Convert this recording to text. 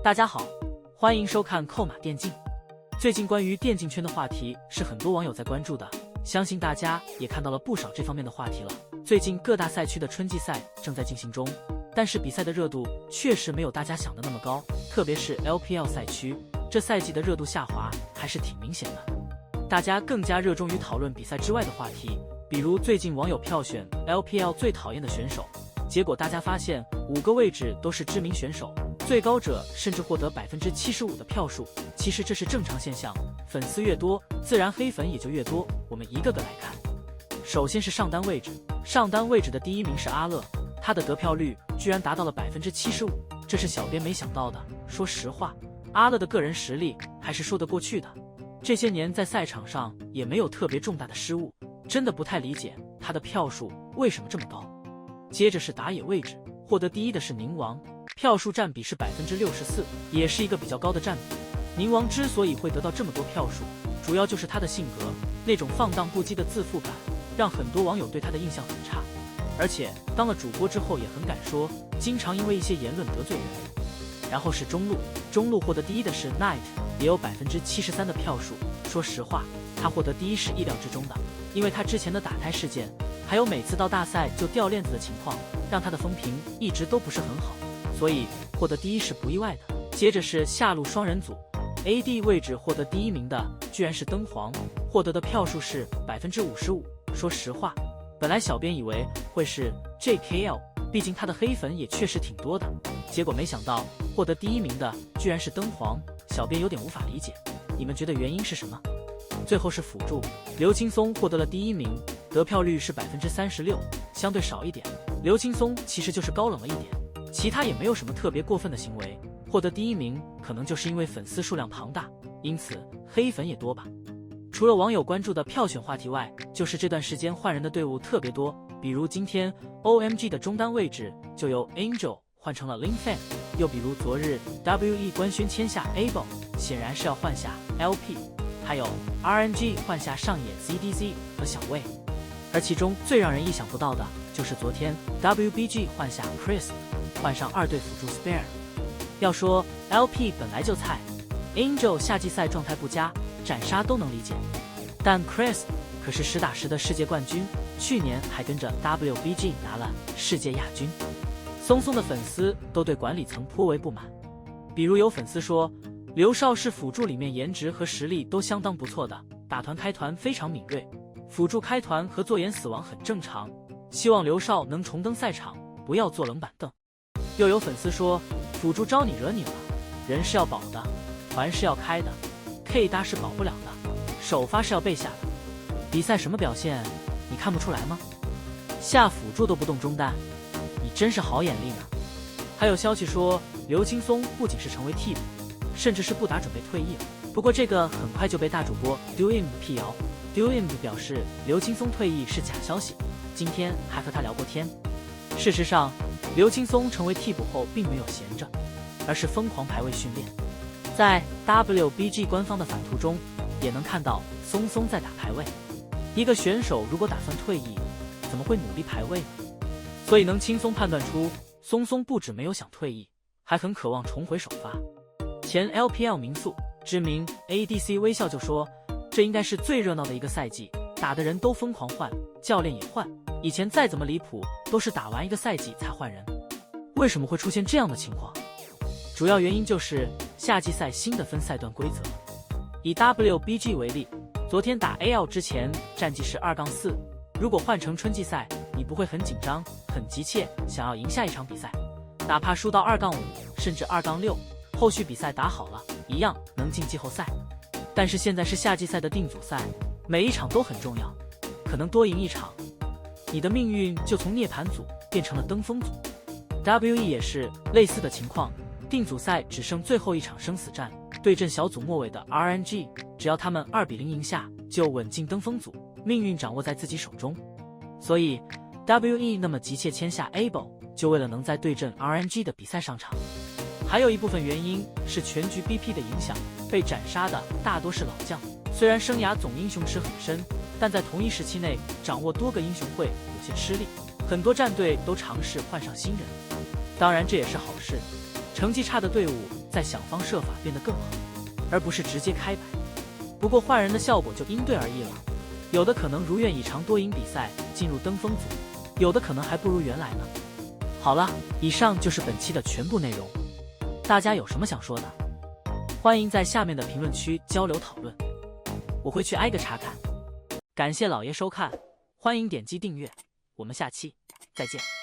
大家好，欢迎收看扣马电竞。最近关于电竞圈的话题是很多网友在关注的，相信大家也看到了不少这方面的话题了。最近各大赛区的春季赛正在进行中，但是比赛的热度确实没有大家想的那么高，特别是 LPL 赛区，这赛季的热度下滑还是挺明显的。大家更加热衷于讨论比赛之外的话题，比如最近网友票选 LPL 最讨厌的选手，结果大家发现5个位置都是知名选手，最高者甚至获得 75% 的票数。其实这是正常现象，粉丝越多，自然黑粉也就越多。我们一个个来看。首先是上单位置，上单位置的第1名是阿乐，他的得票率居然达到了 75%， 这是小编没想到的。说实话，阿乐的个人实力还是说得过去的，这些年在赛场上也没有特别重大的失误，真的不太理解他的票数为什么这么高。接着是打野位置，获得第1的是宁王，票数占比是 64%， 也是一个比较高的占比。宁王之所以会得到这么多票数，主要就是他的性格，那种放荡不羁的自负感，让很多网友对他的印象很差。而且当了主播之后也很敢说，经常因为一些言论得罪人。然后是中路，中路获得第1的是 Knight， 也有 73% 的票数。说实话，他获得第1是意料之中的，因为他之前的打胎事件，还有每次到大赛就掉链子的情况，让他的风评一直都不是很好，所以获得第1是不意外的。接着是下路双人组，AD 位置获得第1名的居然是灯皇，获得的票数是 55%。 说实话，本来小编以为会是 JKL， 毕竟他的黑粉也确实挺多的，结果没想到获得第1名的居然是灯皇，小编有点无法理解，你们觉得原因是什么？最后是辅助，刘青松获得了第1名，得票率是 36%， 相对少一点。刘青松其实就是高冷了一点，其他也没有什么特别过分的行为，获得第1名可能就是因为粉丝数量庞大，因此黑粉也多吧。除了网友关注的票选话题外，就是这段时间换人的队伍特别多，比如今天 OMG 的中单位置就由 Angel 换成了 Linfan， 又比如昨日 WE 官宣签下 Able， 显然是要换下 LP， 还有 RNG 换下上野 ZDZ 和小魏。而其中最让人意想不到的就是昨天 WBG 换下 Chris， 换上2队辅助 Spare。 要说 LP 本来就菜， Angel 夏季赛状态不佳，斩杀都能理解，但 Chris 可是实打实的世界冠军，去年还跟着 WBG 拿了世界亚军。松松的粉丝都对管理层颇为不满，比如有粉丝说刘少是辅助里面颜值和实力都相当不错的，打团开团非常敏锐，辅助开团和做颜死亡很正常，希望刘少能重登赛场，不要坐冷板凳。又有粉丝说辅助招你惹你了，人是要保的，团是要开的， K 搭是保不了的，首发是要被下的，比赛什么表现你看不出来吗？下辅助都不动中单，你真是好眼力呢。还有消息说刘青松不仅是成为替补，甚至是不打准备退役了，不过这个很快就被大主播 Doim 辟谣。 Doim 表示刘青松退役是假消息，今天还和他聊过天。事实上刘青松成为替补后并没有闲着，而是疯狂排位训练。在 WBG 官方的反图中也能看到松松在打排位，一个选手如果打算退役，怎么会努力排位呢？所以能轻松判断出松松不止没有想退役，还很渴望重回首发。前 LPL 名宿知名 ADC 微笑就说，这应该是最热闹的一个赛季，打的人都疯狂换，教练也换，以前再怎么离谱都是打完一个赛季才换人，为什么会出现这样的情况？主要原因就是夏季赛新的分赛段规则。以 WBG 为例，昨天打 AL 之前战绩是2-4，如果换成春季赛，你不会很紧张很急切想要赢下一场比赛，哪怕输到2-5甚至2-6，后续比赛打好了一样能进季后赛。但是现在是夏季赛的定组赛，每一场都很重要，可能多赢一场，你的命运就从涅槃组变成了登峰组。 WE 也是类似的情况，定组赛只剩最后一场生死战，对阵小组末尾的 RNG， 只要他们2-0赢下，就稳进登峰组，命运掌握在自己手中。所以 WE 那么急切签下 Able， 就为了能在对阵 RNG 的比赛上场。还有一部分原因是全局 BP 的影响，被斩杀的大多是老将，虽然生涯总英雄池很深，但在同一时期内掌握多个英雄会有些吃力。很多战队都尝试换上新人，当然这也是好事。成绩差的队伍在想方设法变得更好，而不是直接开摆。不过换人的效果就因队而异了，有的可能如愿以偿多赢比赛进入登峰组，有的可能还不如原来呢。好了，以上就是本期的全部内容，大家有什么想说的，欢迎在下面的评论区交流讨论，我会去挨个查看。感谢老爷收看，欢迎点击订阅，我们下期再见。